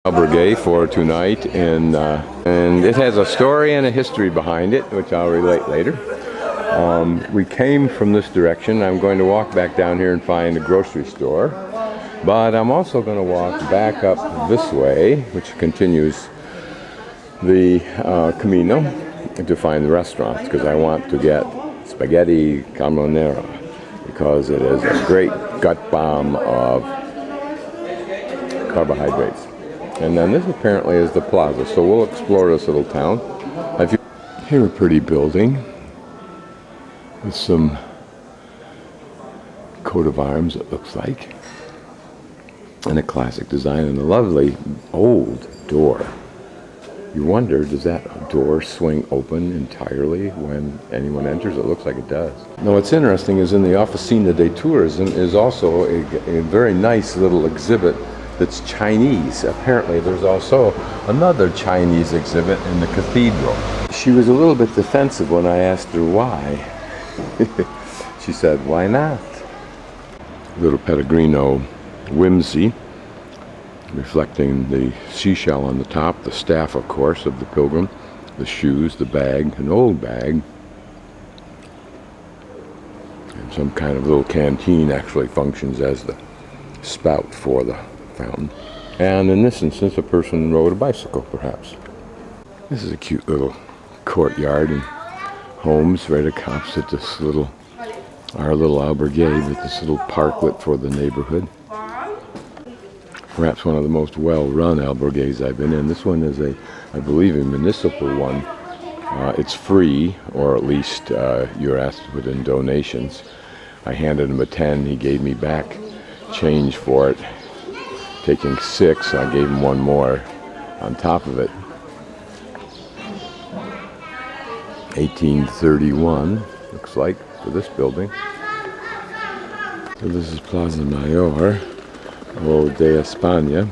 Albergue for tonight, and it has a story and a history behind it, which I'll relate later. We came from this direction. I'm going to walk back down here and find a grocery store, but I'm also going to walk back up this way, which continues the Camino, to find the restaurants, because I want to get spaghetti carbonara, because it is a great gut bomb of carbohydrates. And then this apparently is the plaza, so we'll explore this little town. Here a pretty building with some coat of arms, it looks like, and a classic design, and a lovely old door. You wonder, does that door swing open entirely when anyone enters? It looks like it does. Now what's interesting is in the Oficina de Tourism is also a very nice little exhibit that's Chinese. Apparently there's also another Chinese exhibit in the cathedral. She was a little bit defensive when I asked her why. She said, why not? Little Peregrino whimsy, reflecting the seashell on the top, the staff, of course, of the pilgrim, the shoes, the bag, an old bag, and some kind of little canteen actually functions as the spout for the fountain. And in this instance, a person rode a bicycle, perhaps. This is a cute little courtyard and homes right opposite this our little albergue, with this little parklet for the neighborhood. Perhaps one of the most well-run albergues I've been in. This one is I believe, a municipal one. It's free, or at least you're asked to put in donations. I handed him a 10. He gave me back change for it, taking 6. I gave him one more on top of it. 1831, looks like, for this building. So this is Plaza Mayor, o de España.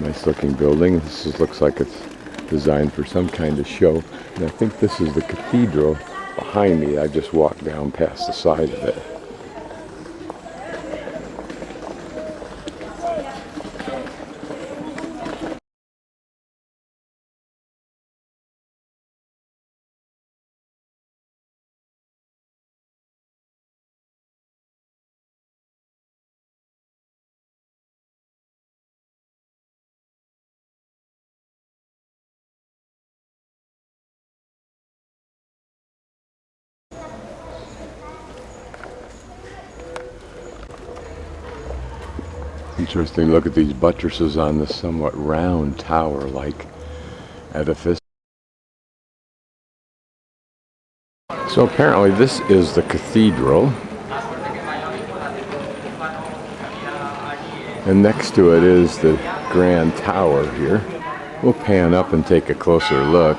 Nice looking building. This looks like it's designed for some kind of show. And I think this is the cathedral behind me. I just walked down past the side of it. Interesting, look at these buttresses on this somewhat round tower-like edifice. So apparently this is the cathedral, and next to it is the grand tower here. We'll pan up and take a closer look.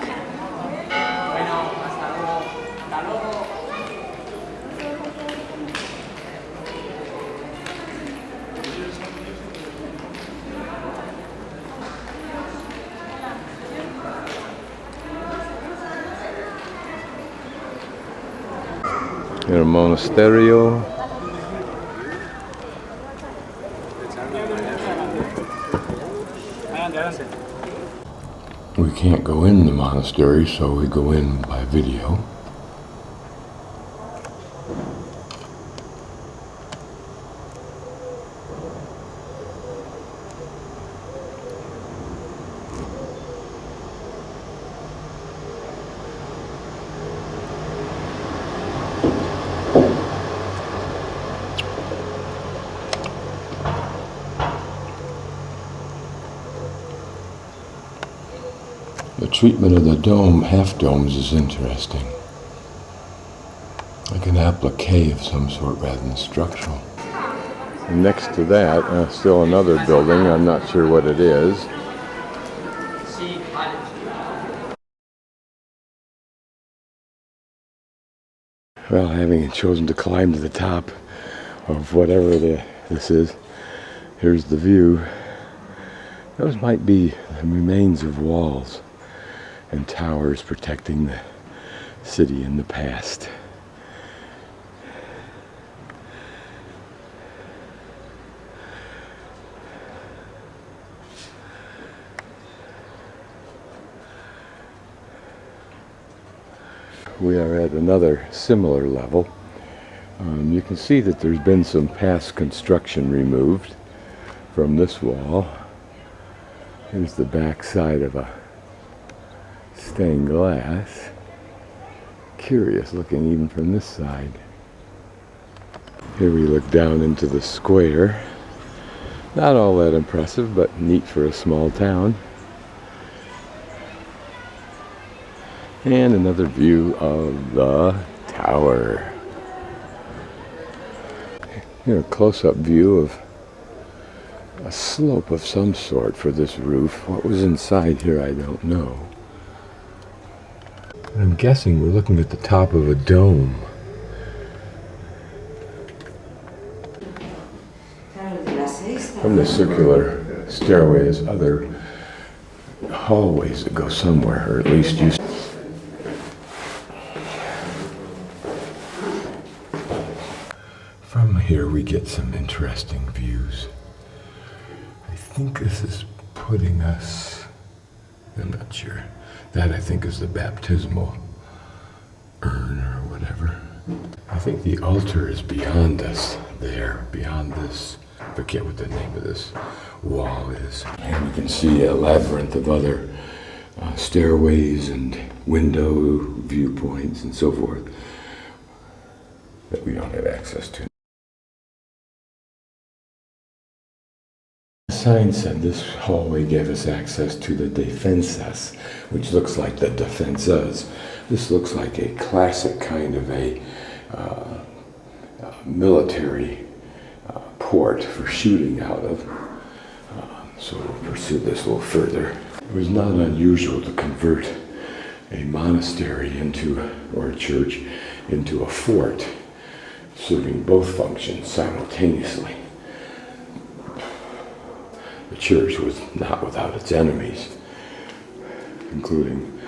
In a monasterio. We can't go in the monastery, so we go in by video. The treatment of the dome, half domes, is interesting. Like an applique of some sort rather than structural. And next to that, still another building. I'm not sure what it is. Well, having chosen to climb to the top of whatever this is, here's the view. Those might be the remains of walls and towers protecting the city in the past. we are at another similar level. You can see that there's been some past construction removed from this wall. Here's the back side of a stained glass. Curious looking even from this side. Here we look down into the square. Not all that impressive, but neat for a small town. And another view of the tower. Here, a close-up view of a slope of some sort for this roof. What was inside here, I don't know. I'm guessing we're looking at the top of a dome. From the circular stairway is other hallways that go somewhere, or at least used. From here we get some interesting views. I think this is putting us, I'm not sure. That I think is the baptismal urn or whatever. I think the altar is beyond us there, beyond this. I forget what the name of this wall is. And we can see a labyrinth of other stairways and window viewpoints and so forth that we don't have access to. The sign said this hallway gave us access to the defensas, which looks like the defensas. This looks like a classic kind of a military port for shooting out of. So we'll pursue this a little further. It was not unusual to convert a monastery into, or a church, into a fort, serving both functions simultaneously. The church was not without its enemies, including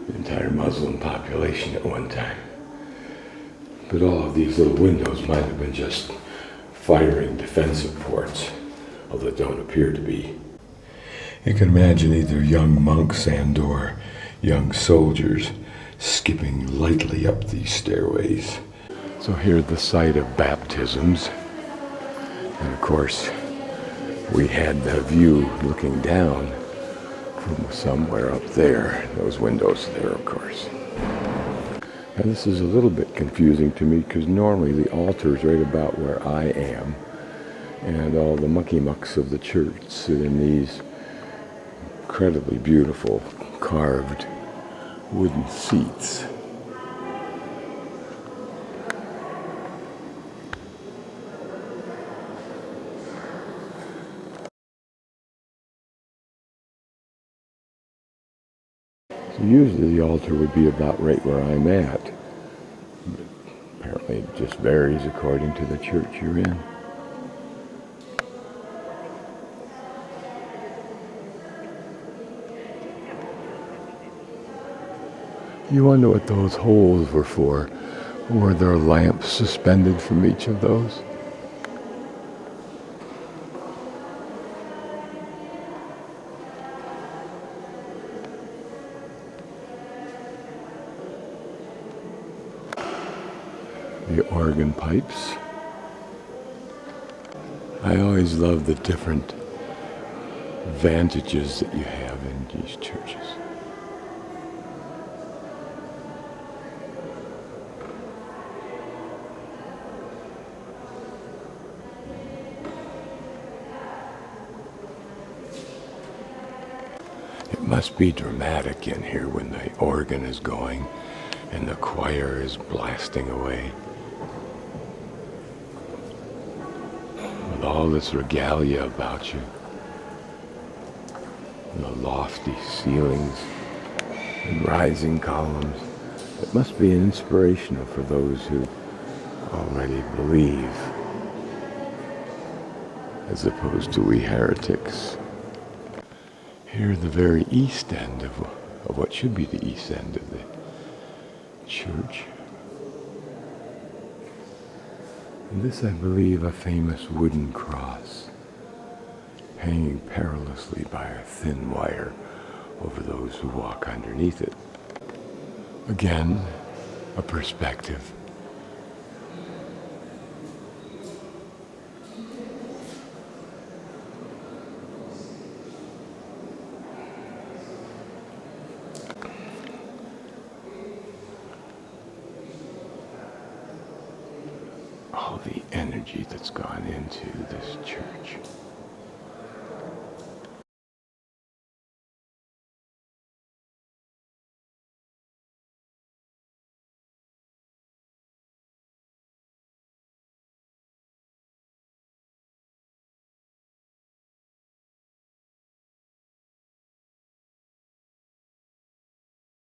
the entire Muslim population at one time. But all of these little windows might have been just firing defensive ports, although they don't appear to be. You can imagine either young monks and or young soldiers skipping lightly up these stairways. So here's the site of baptisms. And of course, we had the view looking down from somewhere up there. Those windows there, of course. And this is a little bit confusing to me because normally the altar is right about where I am, and all the mucky mucks of the church sit in these incredibly beautiful carved wooden seats. So usually the altar would be about right where I'm at. But apparently it just varies according to the church you're in. You wonder what those holes were for. Were there lamps suspended from each of those? The organ pipes. I always love the different vantages that you have in these churches. It must be dramatic in here when the organ is going and the choir is blasting away. With all this regalia about you, the lofty ceilings and rising columns, it must be inspirational for those who already believe, as opposed to we heretics. Here at the very east end of what should be the east end of the church. And this, I believe, a famous wooden cross hanging perilously by a thin wire over those who walk underneath it. Again, a perspective. All the energy that's gone into this church.